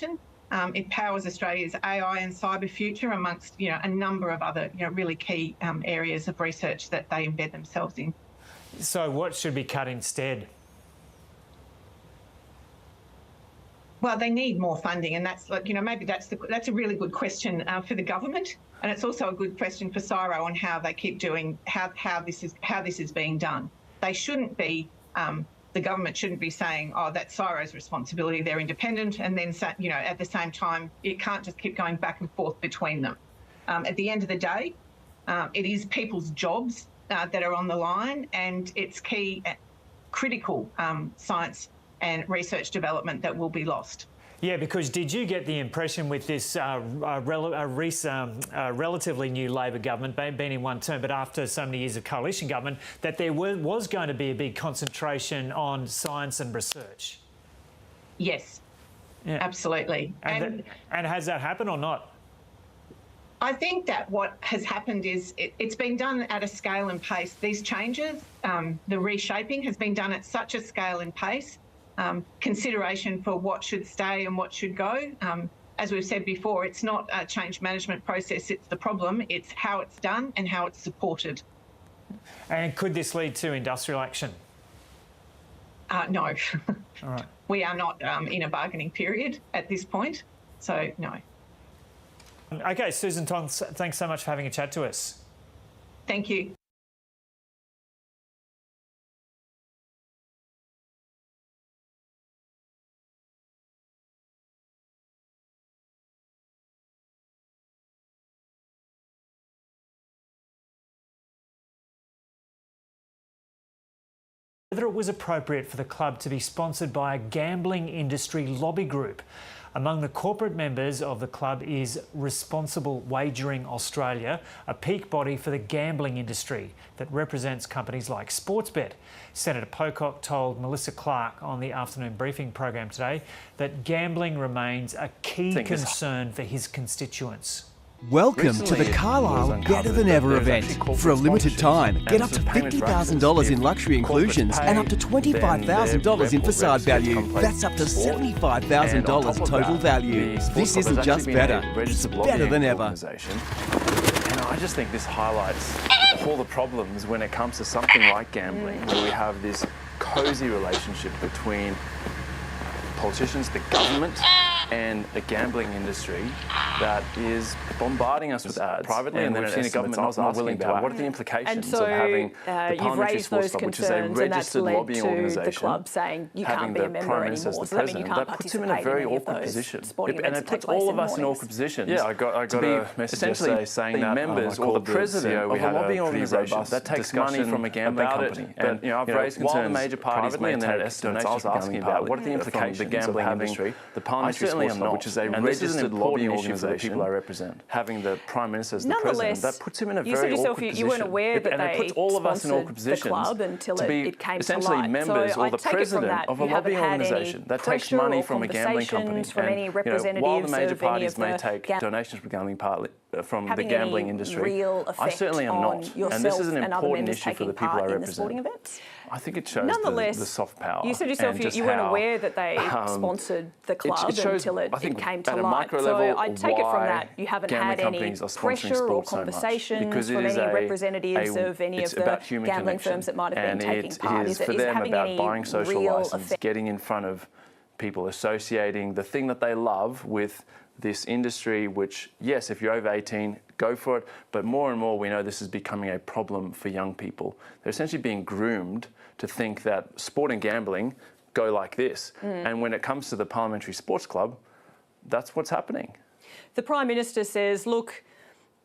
innovation. It powers Australia's AI and cyber future, amongst a number of other really key areas of research that they embed themselves in. So, what should be cut instead? Well, they need more funding, and that's maybe that's a really good question for the government, and it's also a good question for CSIRO on how they keep doing how this is being done. They shouldn't be. The government shouldn't be saying, "Oh, that's CSIRO's responsibility. They're independent," and then at the same time, it can't just keep going back and forth between them. At the end of the day, it is people's jobs that are on the line, and it's key, critical science and research development that will be lost. Yeah, because did you get the impression with this relatively new Labor government, been in one term, but after so many years of coalition government, that there was going to be a big concentration on science and research? Yes, yeah. Absolutely. And has that happened or not? I think that what has happened is it's been done at a scale and pace. These changes, the reshaping has been done at such a scale and pace. Consideration for what should stay and what should go. As we've said before, it's not a change management process, it's the problem. It's how it's done and how it's supported. And could this lead to industrial action? No. All right. We are not in a bargaining period at this point, so no. Okay, Susan Tong, thanks so much for having a chat to us. Thank you. Whether it was appropriate for the club to be sponsored by a gambling industry lobby group. Among the corporate members of the club is Responsible Wagering Australia, a peak body for the gambling industry that represents companies like Sportsbet. Senator Pocock told Melissa Clark on the afternoon briefing program today that gambling remains a key concern for his constituents. Welcome to the Carlisle Better Than Ever event. For a limited time, get up to $50,000 in luxury inclusions and up to $25,000 in facade value. That's up to $75,000 total value. This isn't just better, it's better than ever. And I just think this highlights all the problems when it comes to something like gambling, where we have this cosy relationship between politicians, the government, and the gambling industry that is bombarding us with ads privately, and then we've seen a government not willing to act. What are the implications of having the Parliamentary Sports Club, which is a registered lobbying organisation, the club saying you can't be a member anymore, so that means you can't participate in very awkward position, and it puts all of us in awkward positions. Yeah, I got a message yesterday saying that members or the president of a lobbying organisation that takes money from a gambling company, and I've raised concerns while the major parties may take donations from gambling, about what are the implications of the gambling industry, the Parliamentary Sports Club, which is a registered lobbying organisation for the people I represent, having the Prime Minister as the President, that puts him in a very awkward position. You weren't aware that and it puts all of us in awkward positions the club until to be it came essentially to light. members so or the President of a lobbying organisation that takes money from a gambling company. And while the major parties may take donations from the gambling industry, I certainly am not. And this is an important issue for the people I represent. I think it shows the soft power. You said yourself you weren't aware that they sponsored the club until it came to light. So I take it from that you haven't had any pressure or conversations from any representatives of any of the gambling firms that might have been taking part. Is for them about buying social licence, getting in front of people, associating the thing that they love with this industry, which, yes, if you're over 18, go for it. But more and more, we know this is becoming a problem for young people. They're essentially being groomed to think that sport and gambling go like this. And when it comes to the Parliamentary Sports Club, that's what's happening. The Prime Minister says, look,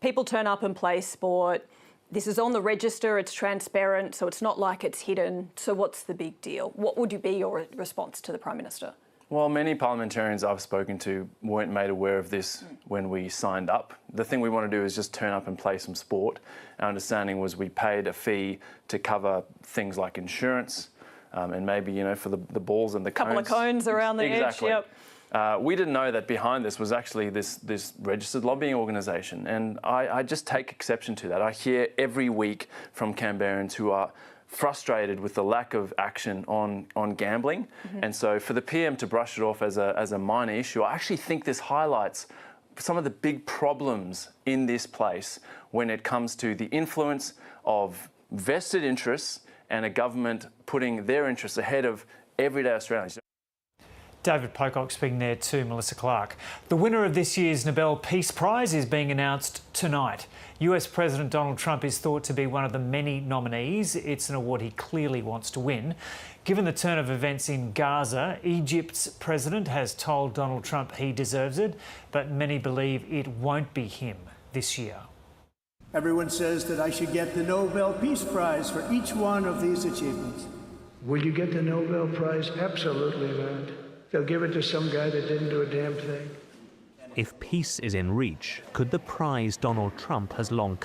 people turn up and play sport. This is on the register, it's transparent, so it's not like it's hidden. So what's the big deal? What would be your response to the Prime Minister? Well, many parliamentarians I've spoken to weren't made aware of this when we signed up. The thing we want to do is just turn up and play some sport. Our understanding was we paid a fee to cover things like insurance and maybe, for the balls and the cones. Couple of cones around the edge, yep. We didn't know that behind this was actually this registered lobbying organisation, and I just take exception to that. I hear every week from Canberrans who are frustrated with the lack of action on gambling. And so for the PM to brush it off as a minor issue, I actually think this highlights some of the big problems in this place when it comes to the influence of vested interests and a government putting their interests ahead of everyday Australians. David Pocock speaking there to Melissa Clark. The winner of this year's Nobel Peace Prize is being announced tonight. US President Donald Trump is thought to be one of the many nominees. It's an award he clearly wants to win. Given the turn of events in Gaza, Egypt's president has told Donald Trump he deserves it, but many believe it won't be him this year. Everyone says that I should get the Nobel Peace Prize for each one of these achievements. Will you get the Nobel Prize? Absolutely not. They'll give it to some guy that didn't do a damn thing. If peace is in reach, could the prize Donald Trump has long